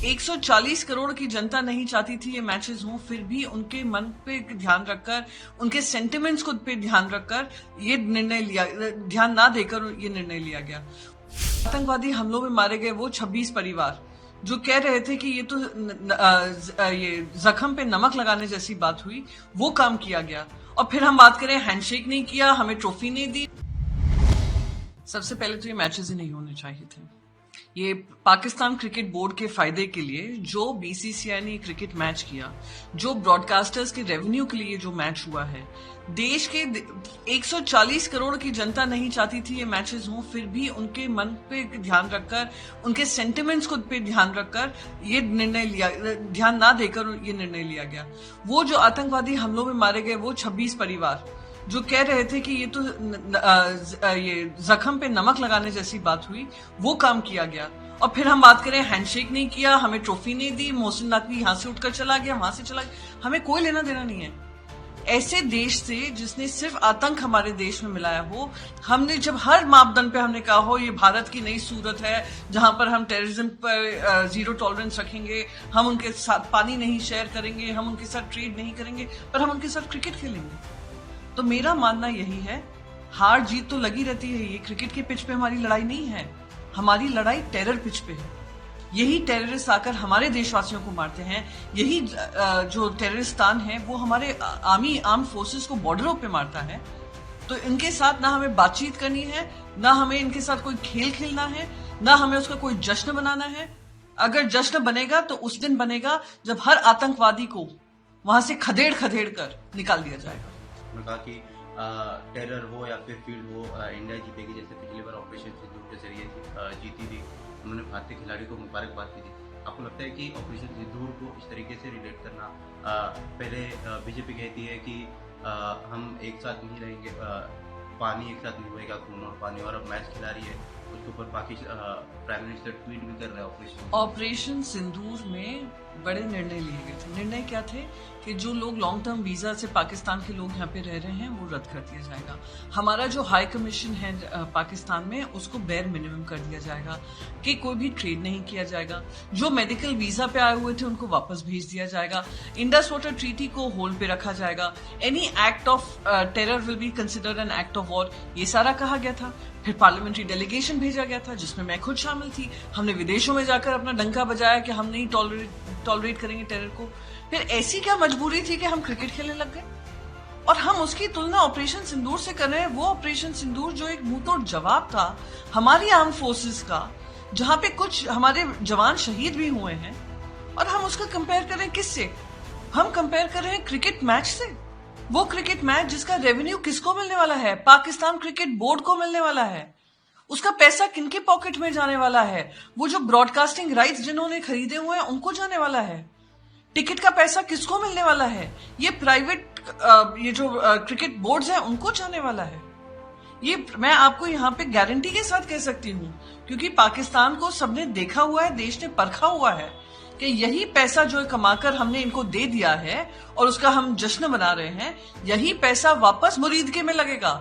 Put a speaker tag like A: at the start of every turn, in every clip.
A: 140 करोड़ की जनता नहीं चाहती थी ये मैचेस हों, फिर भी उनके मन पे ध्यान रखकर, उनके सेंटिमेंट्स को पे ध्यान रखकर ये निर्णय लिया, ध्यान ना देकर ये निर्णय लिया गया। आतंकवादी हमलों में मारे गए वो 26 परिवार जो कह रहे थे कि ये तो ये जख्म पे नमक लगाने जैसी बात हुई, वो काम किया गया। और फिर हम बात करें हैंडशेक नहीं किया, हमें ट्रॉफी नहीं दी। सबसे पहले तो ये मैचेस ही नहीं होने चाहिए थे। ये पाकिस्तान क्रिकेट बोर्ड के फायदे के लिए जो बीसीसीआई ने क्रिकेट मैच किया, जो ब्रॉडकास्टर्स के रेवेन्यू के लिए जो मैच हुआ है, देश के 140 करोड़ की जनता नहीं चाहती थी ये मैचेस हों, फिर भी उनके मन पे ध्यान रखकर, उनके सेंटिमेंट्स को पे ध्यान रखकर ये निर्णय लिया, ध्यान ना देकर ये निर्णय लिया गया। वो जो आतंकवादी हमलों में मारे गए वो 26 परिवार जो कह रहे थे कि ये तो ये जख्म पे नमक लगाने जैसी बात हुई, वो काम किया गया। और फिर हम बात करें हैंडशेक नहीं किया, हमें ट्रॉफी नहीं दी, मोहसिन नकवी यहां से उठकर चला गया, वहां से चला गया, हमें कोई लेना देना नहीं है ऐसे देश से जिसने सिर्फ आतंक हमारे देश में मिलाया हो। हमने जब हर मापदंड पे हमने कहा हो ये भारत की नई सूरत है जहां पर हम टेररिज्म पर जीरो टॉलरेंस रखेंगे, हम उनके साथ पानी नहीं शेयर करेंगे, हम उनके साथ ट्रेड नहीं करेंगे, पर हम उनके साथ क्रिकेट खेलेंगे। तो मेरा मानना यही है, हार जीत तो लगी रहती है, ये क्रिकेट के पिच पे हमारी लड़ाई नहीं है, हमारी लड़ाई टेरर पिच पे है। यही टेररिस्ट आकर हमारे देशवासियों को मारते हैं, यही जो टेररिस्तान है वो हमारे आर्म फोर्सेस को बॉर्डरों पे मारता है। तो इनके साथ ना हमें बातचीत करनी है, ना हमें इनके साथ कोई खेल खेलना है, ना हमें उसका कोई जश्न बनाना है। अगर जश्न बनेगा तो उस दिन बनेगा जब हर आतंकवादी को वहां से खदेड़ खदेड़ कर निकाल दिया जाएगा।
B: उन्होंने कहा कि टेरर हो या फिर फील्ड हो, इंडिया जीतेगी, जैसे पिछली बार ऑपरेशन सिंदूर के जरिए जीती थी। उन्होंने भारतीय खिलाड़ी को मुबारकबाद की थी। आपको लगता है कि ऑपरेशन सिंदूर को इस तरीके से रिलेट करना, पहले बीजेपी कहती है कि हम एक साथ नहीं रहेंगे, पानी एक साथ नहीं होएगा, खून और पानी, और अब मैच खिला रही है, उसके ऊपर पाकिस्तान प्राइम मिनिस्टर ट्वीट भी कर रहे हैं। ऑपरेशन
A: सिंदूर में बड़े निर्णय लिए गए थे। निर्णय क्या थे कि जो लोग लॉन्ग टर्म वीजा से पाकिस्तान के लोग यहाँ पे रह रहे हैं वो रद्द कर दिया जाएगा। हमारा जो हाई कमीशन है पाकिस्तान में उसको बेर मिनिमम कर दिया जाएगा कि कोई भी ट्रेड नहीं किया जाएगा। जो मेडिकल वीजा पे आए हुए थे उनको वापस भेज दिया जाएगा। इंडस वाटर ट्रीटी को होल्ड पे रखा जाएगा। Any act of terror will be considered an act of war, ये सारा कहा गया था। फिर पार्लियामेंट्री डेलीगेशन भेजा गया था जिसमें मैं खुद शामिल थी। हमने विदेशों में जाकर अपना डंका बजाया कि हम नहीं टॉलरेट करेंगे टेरर को। फिर ऐसी क्या मजबूरी थी कि हम क्रिकेट खेलने लग गए? और हम उसकी तुलना ऑपरेशन सिंदूर से कर रहे हैं। वो ऑपरेशन सिंदूर जो एक मुंहतोड़ जवाब था हमारी आर्म फोर्सेस का, जहां पे कुछ हमारे जवान शहीद भी हुए हैं, और हम उसका कंपेयर कर रहे हैं किससे? हम कंपेयर कर रहे हैं क्रिकेट मैच से। वो क्रिकेट मैच जिसका रेवेन्यू किसको मिलने वाला है? पाकिस्तान क्रिकेट बोर्ड को मिलने वाला है। उसका पैसा किनके पॉकेट में जाने वाला है? वो जो ब्रॉडकास्टिंग राइट्स जिन्होंने खरीदे हुए हैं उनको जाने वाला है। टिकट का पैसा किसको मिलने वाला है? ये प्राइवेट ये जो क्रिकेट बोर्ड्स हैं उनको जाने वाला है। ये मैं आपको यहाँ पे गारंटी के साथ कह सकती हूँ, क्योंकि पाकिस्तान को सबने देखा हुआ है, देश ने परखा हुआ है कि यही पैसा जो कमाकर हमने इनको दे दिया है और उसका हम जश्न मना रहे हैं, यही पैसा वापस मुरीदके में लगेगा।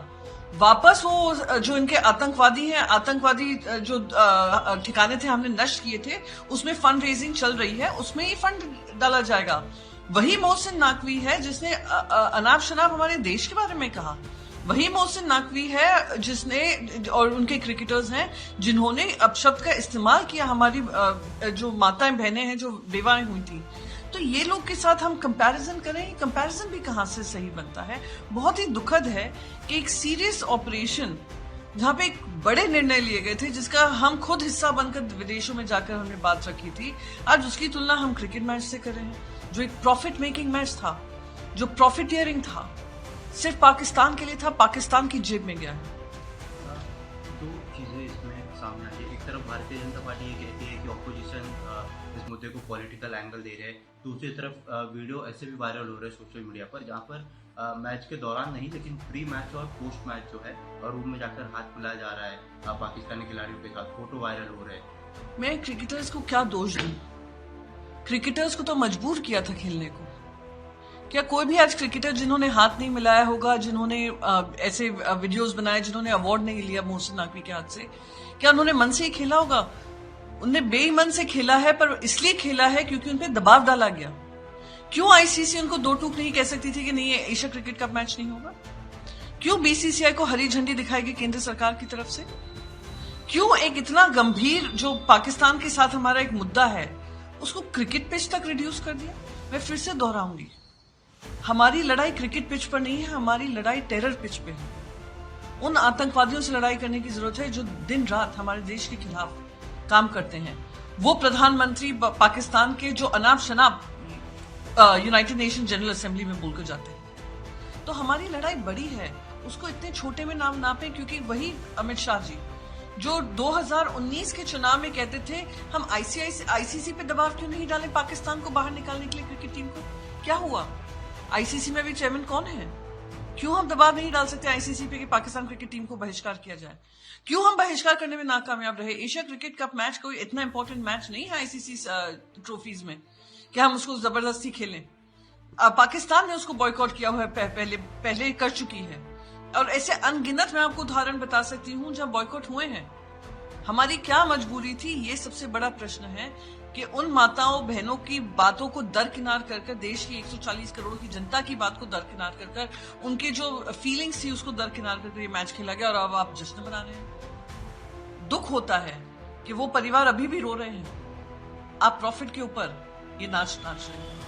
A: वापस वो जो इनके आतंकवादी हैं, आतंकवादी जो ठिकाने थे हमने नष्ट किए थे, उसमें फंड रेजिंग चल रही है, उसमें ही फंड डाला जाएगा। वही मोहसिन नकवी है जिसने अनाप शनाप हमारे देश के बारे में कहा। वही मोहसिन नकवी है जिसने, और उनके क्रिकेटर्स हैं जिन्होंने अपशब्द का इस्तेमाल किया हमारी जो माताएं बहनें हैं जो बेवाएं हुई थी। तो ये लोग के साथ हम कंपैरिजन करें, कंपैरिजन भी कहां से सही बनता है? बहुत ही दुखद है कि एक सीरियस ऑपरेशन जहां पे एक बड़े निर्णय लिए गए थे, जिसका हम खुद हिस्सा बनकर विदेशों में जाकर हमने बात रखी थी, आज उसकी तुलना हम क्रिकेट मैच से कर रहे हैं जो एक प्रॉफिट मेकिंग मैच था, जो प्रॉफिटियरिंग था, सिर्फ पाकिस्तान के लिए था, पाकिस्तान की जेब में गया है।
B: दो चीजें इसमें सामने आती है। एक तरफ भारतीय जनता पार्टी ये कहती है कि ऑपोजिशन इस मुद्दे को पॉलिटिकल एंगल दे रहे हैं, दूसरी तरफ वीडियो ऐसे भी वायरल हो रहे हैं सोशल मीडिया पर जहां पर मैच के दौरान नहीं लेकिन प्री मैच और पोस्ट मैच जो है और रूम में जाकर हाथ मिलाया जा रहा है पाकिस्तानी खिलाड़ियों के साथ, फोटो वायरल हो रहे हैं।
A: मैं क्रिकेटर्स को क्या दोष दूं? क्रिकेटर्स को तो मजबूर किया था खेलने को। क्या कोई भी आज क्रिकेटर जिन्होंने हाथ नहीं मिलाया होगा, जिन्होंने ऐसे वीडियोस बनाए, जिन्होंने अवार्ड नहीं लिया मोहसिन नकवी के हाथ से, क्या उन्होंने मन से ही खेला होगा? उनने बेईमान से खेला है, पर इसलिए खेला है क्योंकि उन पे दबाव डाला गया। क्यों आईसीसी उनको दो टूक नहीं कह सकती थी कि नहीं, ये एशिया क्रिकेट कप मैच नहीं होगा? क्यों बीसीसीआई को हरी झंडी दिखाएगी केंद्र सरकार की तरफ से? क्यों एक इतना गंभीर जो पाकिस्तान के साथ हमारा एक मुद्दा है उसको क्रिकेट पिच तक रिड्यूस कर दिया? मैं फिर से दोहराऊंगी, हमारी लड़ाई क्रिकेट पिच पर नहीं है, हमारी लड़ाई टेरर पिच पे है। उन आतंकवादियों से लड़ाई करने की जरूरत है जो दिन रात हमारे देश के खिलाफ काम करते हैं। वो प्रधानमंत्री पाकिस्तान के जो अनाप शनाप यूनाइटेड नेशन जनरल असेंबली में बोलकर जाते हैं। तो हमारी लड़ाई बड़ी है, उसको इतने छोटे में नाम नापें, क्योंकि वही अमित शाह जी जो 2019 के चुनाव में कहते थे हम आईसीसी पे दबाव क्यों नहीं डालें पाकिस्तान को बाहर निकालने के लिए क्रिकेट टीम को, क्या हुआ? आईसीसी में भी चेयरमैन कौन है? क्यों हम दबाव नहीं डाल सकते आईसीसी पे कि पाकिस्तान क्रिकेट टीम को बहिष्कार किया जाए? क्यों हम बहिष्कार करने में नाकामयाब रहे? एशिया क्रिकेट कप मैच कोई इतना इंपॉर्टेंट मैच नहीं है आईसीसी ट्रॉफीज में कि हम उसको जबरदस्ती खेलें। पाकिस्तान ने उसको बॉयकॉट किया हुआ है, पहले कर चुकी है, और ऐसे अनगिनत मैं आपको उदाहरण बता सकती हूं जहां बॉयकॉट हुए हैं। हमारी क्या मजबूरी थी, ये सबसे बड़ा प्रश्न है कि उन माताओं बहनों की बातों को दरकिनार कर देश की 140 करोड़ की जनता की बात को दरकिनार कर उनके जो फीलिंग्स थी उसको दरकिनार करके ये मैच खेला गया, और अब आप जश्न मना रहे हैं। दुख होता है कि वो परिवार अभी भी रो रहे हैं, आप प्रॉफिट के ऊपर ये नाच रहे हैं।